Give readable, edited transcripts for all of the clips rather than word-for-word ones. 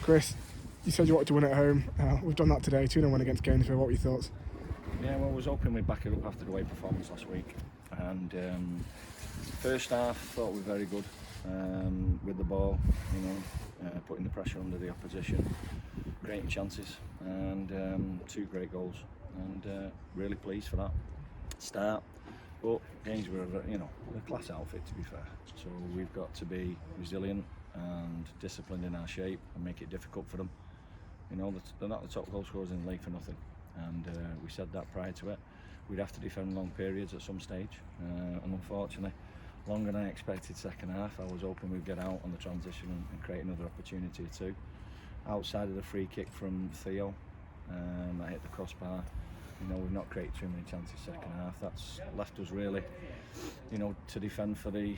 Chris, you said you wanted to win at home. We've done that today, 2-0 win against Gainsborough. What were your thoughts? Yeah, well, I was hoping we'd back it up after the away performance last week. And first half, thought we were very good with the ball, putting the pressure under the opposition, creating chances, and 2 great goals. And really pleased for that start. But Gainsborough, a class outfit, to be fair. So we've got to be resilient and disciplined in our shape and make it difficult for them. They're not the top goal scorers in the league for nothing. And we said that prior to it. We'd have to defend long periods at some stage. And unfortunately, longer than I expected second half. I was hoping we'd get out on the transition and create another opportunity or two. Outside of the free kick from Theo, that hit the crossbar. We've not created too many chances second half. That's left us really, to defend for the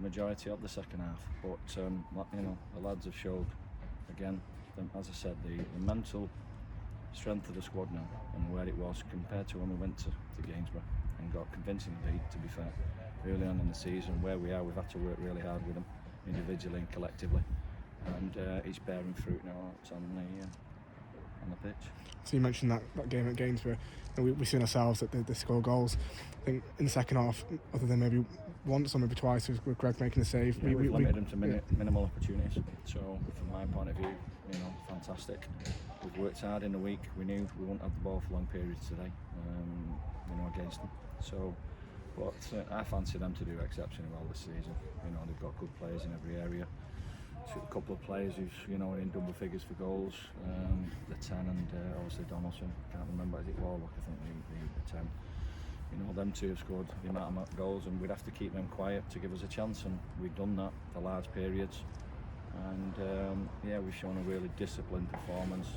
majority of the second half. But the lads have showed again, as I said, the mental strength of the squad now and where it was compared to when we went to Gainsborough and got convincing beat, to be fair, early on in the season. Where we are, we've had to work really hard with them individually and collectively, and it's bearing fruit now. It's on the pitch. So you mentioned that game at Gainsborough, and we've seen ourselves that they score goals. I think in the second half, other than maybe once or maybe twice with Greg making a save, we've limited them to minimal opportunities. So from my point of view, fantastic. We've worked hard in the week. We knew we wouldn't have the ball for long periods today, against them. So, but I fancy them to do exceptionally well this season. They've got good players in every area. A couple of players who's are in double figures for goals. The 10 and obviously Donaldson. Can't remember, is it Warlock? I think the 10. Them two have scored the amount of goals, and we'd have to keep them quiet to give us a chance, and we've done that for large periods. And we've shown a really disciplined performance,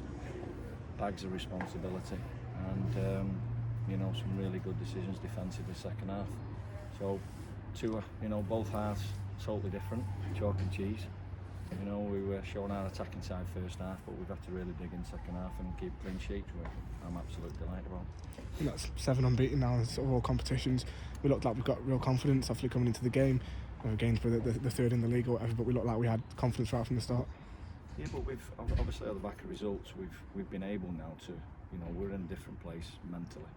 bags of responsibility, and some really good decisions defensively second half. So both halves totally different, chalk and cheese. We were showing our attacking side first half, but we've had to really dig in second half and keep clean sheets, which I'm absolutely delighted about. And that's 7 unbeaten now in sort of all competitions. We looked like we've got real confidence after coming into the game. Gainsborough, the third in the league or whatever, but we looked like we had confidence right from the start. Yeah, but we've obviously on the back of results, we've been able now to, we're in a different place mentally.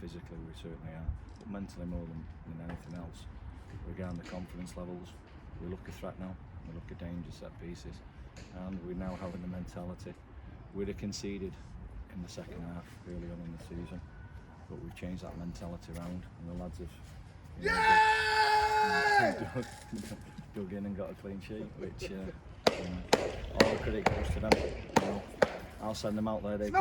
Physically, we certainly are, but mentally more than anything else. Regarding the confidence levels, we look a threat now. We look at danger set pieces, and we're now having the mentality. We'd have conceded in the second half early on in the season, but we've changed that mentality around, and the lads have dug in and got a clean sheet, which all the credit goes to them. I'll send them out there. They've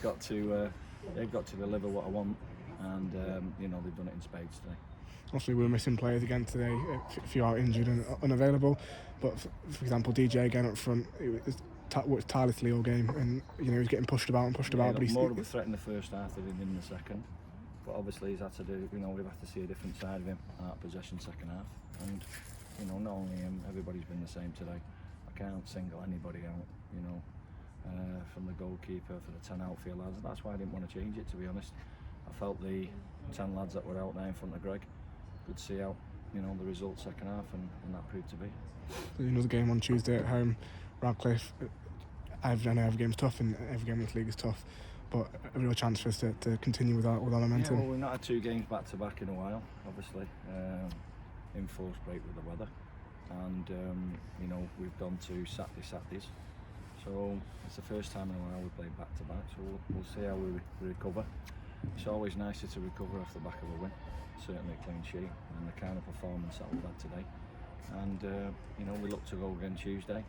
got to deliver what I want, and they've done it in spades today. Obviously, we were missing players again today. A few are injured and unavailable. But for example, DJ again up front, it was tirelessly all game, and he was getting pushed about. But he's more of a threat in the first half than in the second. But obviously, he's had to do. We've had to see a different side of him out of possession second half. And not only him, everybody's been the same today. I can't single anybody out. From the goalkeeper for the 10 outfield lads. That's why I didn't want to change it, to be honest. I felt the 10 lads that were out there in front of Greg could see out, the result second half, and that proved to be. Another game on Tuesday at home, Radcliffe. I know every game's tough, and every game in this league is tough, but a real chance for us to continue with our momentum. Yeah, well, we've not had 2 games back to back in a while, obviously. Enforced break with the weather, and we've gone to Saturdays. So it's the first time in a while we played back to back. So we'll see how we recover. It's always nicer to recover off the back of a win. Certainly a clean sheet and the kind of performance that we've had today. And we look to go again Tuesday.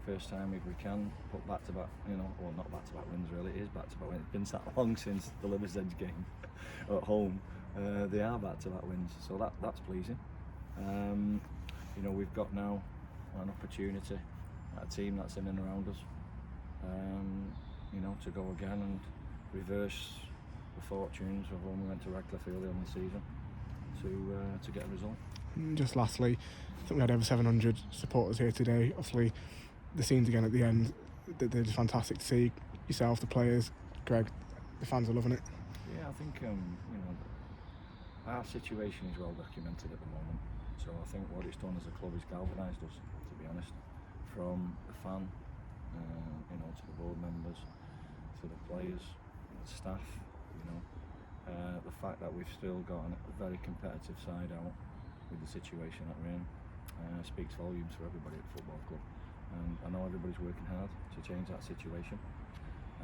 First time if we can put back to back, well, not back to back wins really. It is back to back wins. It's been that long since the Liversedge game at home. They are back to back wins, so that's pleasing. We've got now an opportunity at a team that's in and around us. To go again and reverse the fortunes of when we went to Radcliffe early on the season to get a result. Just lastly, I think we had over 700 supporters here today. Obviously, the scenes again at the end, they're just fantastic to see. Yourself, the players, Greg, the fans are loving it. Yeah, I think our situation is well documented at the moment. So I think what it's done as a club is galvanised us, to be honest, from the fan, to the board members, to the players, the staff. The fact that we've still got a very competitive side out with the situation that we're in speaks volumes for everybody at the football club. And I know everybody's working hard to change that situation.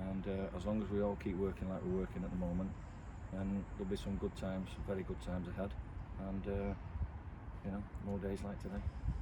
And as long as we all keep working like we're working at the moment, then there'll be some good times, very good times ahead. And more days like today.